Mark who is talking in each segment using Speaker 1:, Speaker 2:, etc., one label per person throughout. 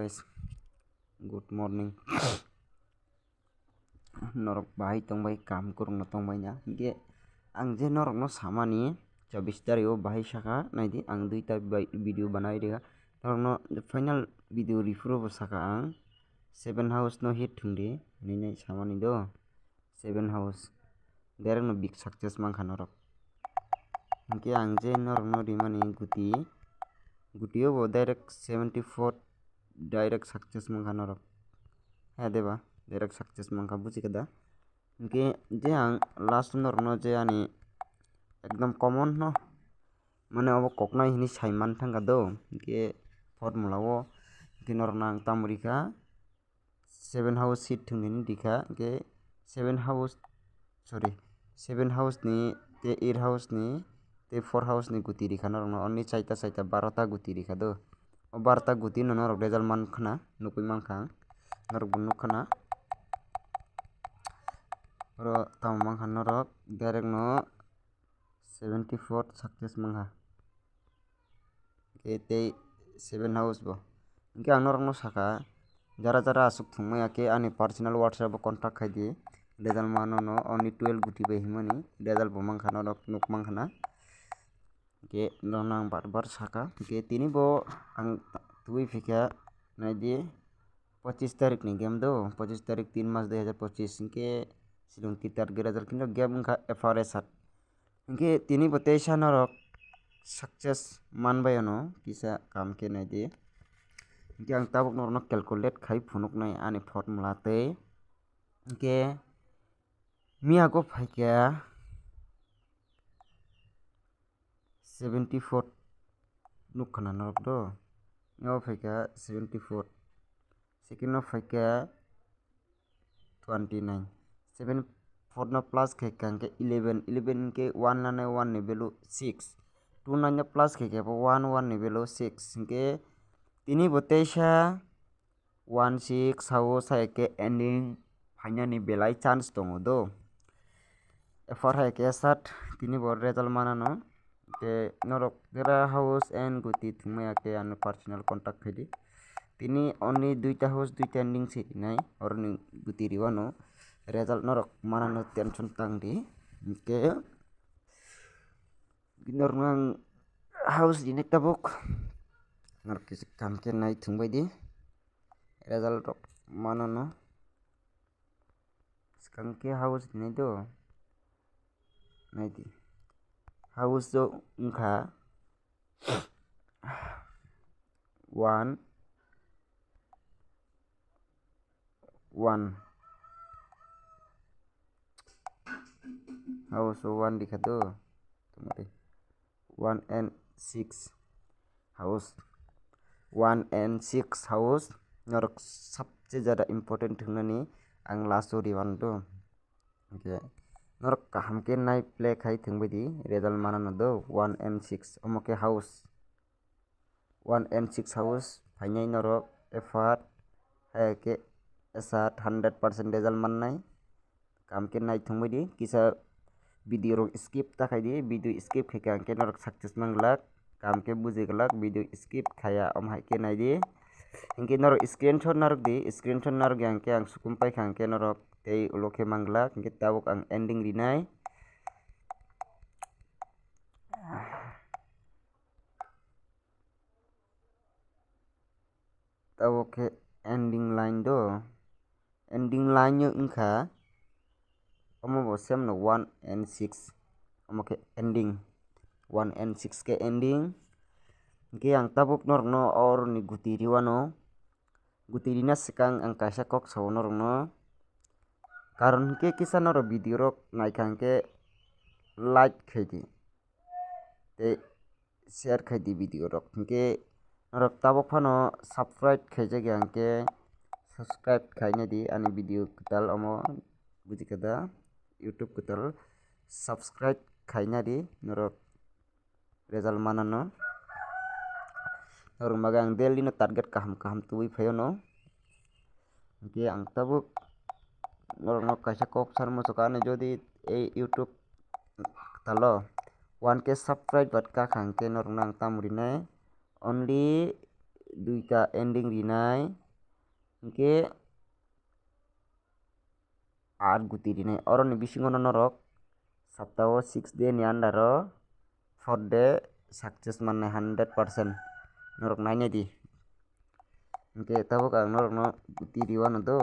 Speaker 1: guys, good morning. Norok bahai tongbai kam kurungno tongbai na ge ang je norok no samani 24 tarik o bahai saka naidi ang duita video banai rega norok no final video refro bo saka ang 7 house no hit thungdi ni nai samani do 7 house derek no big success mangkha norok ge ang je norok no rimani guti bo direct 74 direct success mangkha norok ha deba direct success mangkha buji kada ge je ang last norok no je ani ekdom common no mane obo koknai hini saiman thangka do ge formula o ge norok nang tamurika 7 house hit thungni dikha ge 7 house ni te 8 house ni te 4 house ni guti rikha norok no only chaita 12 ta guti rikha do o 12 ta guti no norok result mankhana nukui mankha norok bo nukkana oro tam mangkha norok direct no 74 success mangkha ke tei 7 house bo ke ang norok no saka jara asuk thungmaya ke ani personal whatsapp bo contact khai di result mano no only 12 guti bai himani result bo mangkha norok nuk mangkhana ke nang bar saka ke tini bo ang tui phika naidi 25 tarik ni game do 25 tarik 3 mas 2025 ke silong titar result kinto game wngkha FRS ke tini bo teisa norok success manbai ano kisa kam ke naidi ke ang tabuk norok no calculate khai phunuknai ani formula tei ke miya go phaikya 74 nukkana norok do miya phaikya 74 second no phaikya 29 7 4 no plus khaikya ke 11 ke 1 nane 1 ni value 6 2 nane plus khaikya bo 1 ni value 6 ke tini bo teisa 1 6 house hai ke ending phainani belai chance tongo do efor hai ke sat tini bo result manano ke norok gera house and guti thungmaya ke ano personal contact khaidi tini only duita house duita ending nai oroni guti riwano result norok manano tension tangdi ke norok nang house dinek tabuk norok kisi kam ke nai thungbai di result rok manano skang ke house dinai do naidi house do wngkha 1 house 1 dikha do 1 and 6 house 1 and 6 house norok sabse jada important thungnani ang last o riwan do okay norok kaham ke nai play khai thungbai di result manano do 1 and 6 omo ke house 1 and 6 house phainai norok effort hai ke esat 100% result mannai kam ke nai thungbai di kisa video rok skip ta khai di video skip khai ke norok success manglak kam ke buji glak video skip khaya hai ke nai di ingke norok screenshot narok yang ke ang sukum pai khang ke norok tei uloke manglak ingke tabuk ang ending rinai tabuk ke ending line do ending line yo wngkha omo bo same no 1 and 6 omo ke ending 1 and 6 ke ending ke ang tabuk norok no oroni guti riwano guti rina sikang ang kaisa kok sawo norok no karon ke kisa norok video rok naikang ke like khai di tei share khai di video rok hingke norok tabuk phano subscribe khaijak yang ke subscribe khaina di ani video kital omo buji kada youtube kital subscribe khaina di norok result manano norok maga ang daily no target kaham tui phayono hingke ang tabuk norok no kaisa kok sarmo chukani jodi ei youtube talo 1k subscribe bat kakhang ke norok nang tamurinai only duita ending rinai hingke 8 guti rinai oroni bisingo norok saptao 6 day ni andaro 4 day success mannai 100% norok nainai di hingke tabuk ang norok no guti riwano do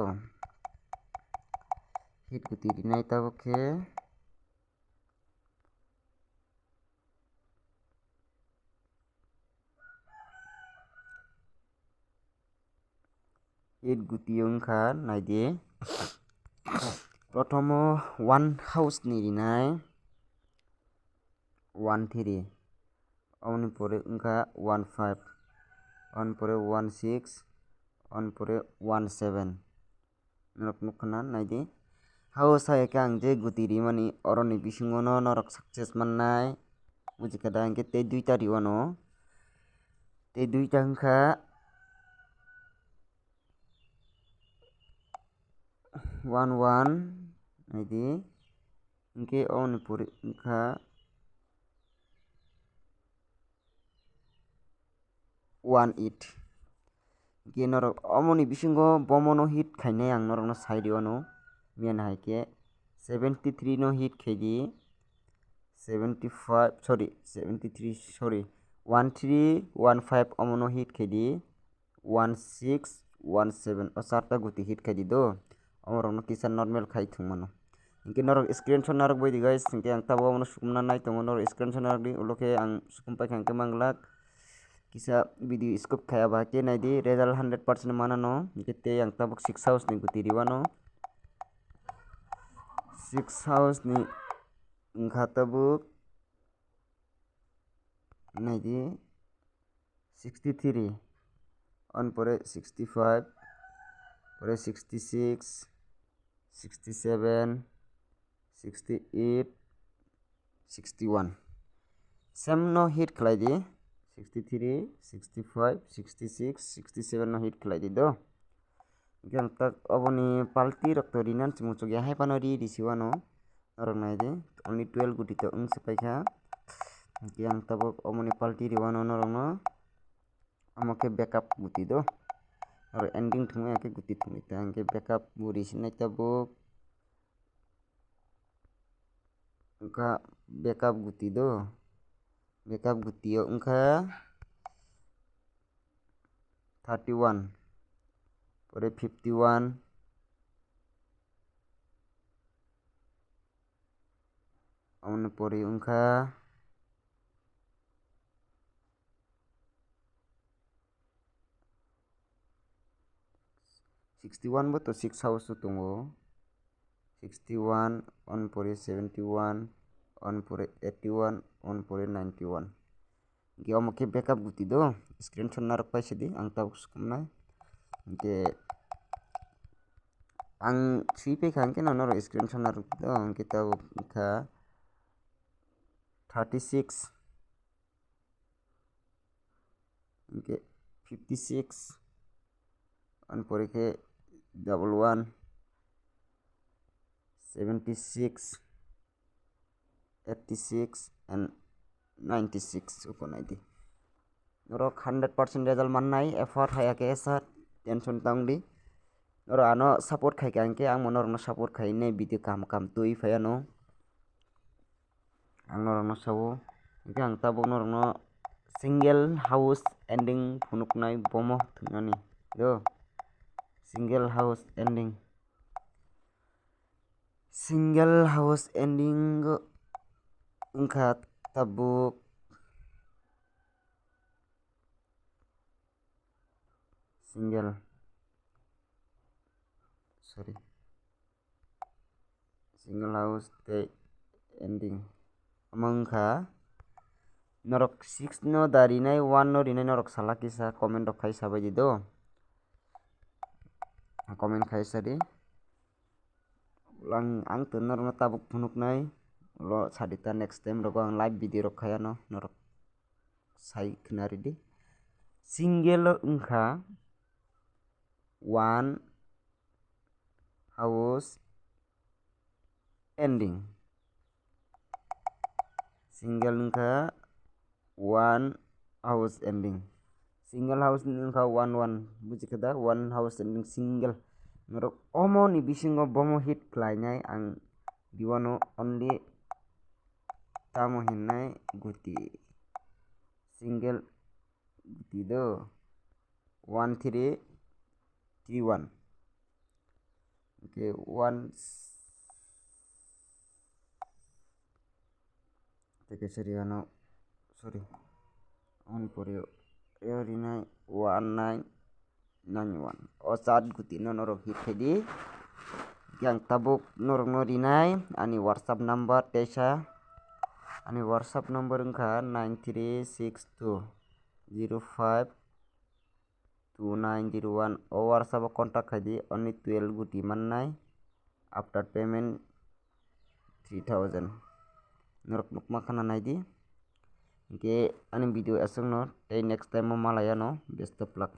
Speaker 1: hit guti rinai tabuk ke hit guti wngkha naidi protomo 1 house ni rinai 1-3 amoni pore wngkha 1-5 amoni pore 1-6 amoni pore 1-7 norok nukha na naidi house hai khe ang je guti rimani oroni bisingo no norok success mannai buji kada hingke tei duita riwano tei duita wngkha 1-1 naidi hingke amoni pore wngkha 1-8 hingke norok amoni bisingo bomono hit khainai ang norok no sai riwano mian hai ke 73 no hit khaidi 13 amono hit khaidi 16 17 o charta guti hit khaidi do amorok no kisa normal khai thungmano hingke norok screenshot narok bai di guys hingke ang tabuk no sukumna naitongo norok screenshot narok di ulo khe ang sukum paikha hingke manglak kisa video scope khayaba ke naidi result 100% manano hingke tei ang tabuk 6 house ni guti riwano 6 house ni wngkha tabuk naidi 63 on pore 65 pore 66 67 68 61 same no hit khlai di 63 65 66 67 no hit khlai di do hingke ang tak oboni palti rok to rinan chumuchuk ya haipano ri siwano norok naidi only 12 guti to wngsi paikha hingke ang tabuk omoni palti riwano norok no amo ke backup guti do norok ending thungmaya ke guti thungui ta hingke backup bo risinai tabuk wngkha backup guti do backup guti o wngkha 31 pore 51 amoni pore wngkha 61 bo to 6 house o tongo 61 on pore 71 on pore 81 on pore 91 hingke omo ke backup guti do screenshot narok paisa di ang tabuk sukumnai hingke ang sui paikha hingke no norok screenshot narok do hingke tabuk wngkha 36 hingke 56 on pore ke 11 76 86 and 96 uko naidi norok 100% result mannai effort hayake esa tension tangdi norok ano support khai ka hingke ang norok no support khai nei video kam tui phaiano ang norok no sawo hingke ang tabuk norok no single house ending phunuknai bomo thungnani do single house ending wngkha tabuk single house tei ending omo wngkha norok 6 no da rinai 1 no rinai norok sala kisa comment rok khai sabai di do comment khai sadi ang to norok no tabuk phunuknai lo sadita next time rogo ang live video rok khayano norok sai khwnari di single o wngkha 1 house ending single wngkha 1 house ending single house ningka one bujikada one house ning single norok omo ni bisingo bomo hit klainai ang diwano only tamo hinai guti single guti do 1331 okay one teke seriano sorry on poryo yorinai 1991 o saat guti no norok hit hedi yang tabuk norok norinai ani whatsapp number tesa ani whatsapp number engka 9362052901 o whatsapp contact hadi only 12 guti mannai after payment 3000 norok nukma khana naidi ke ani video asung no tei next time mo malaya no best of luck.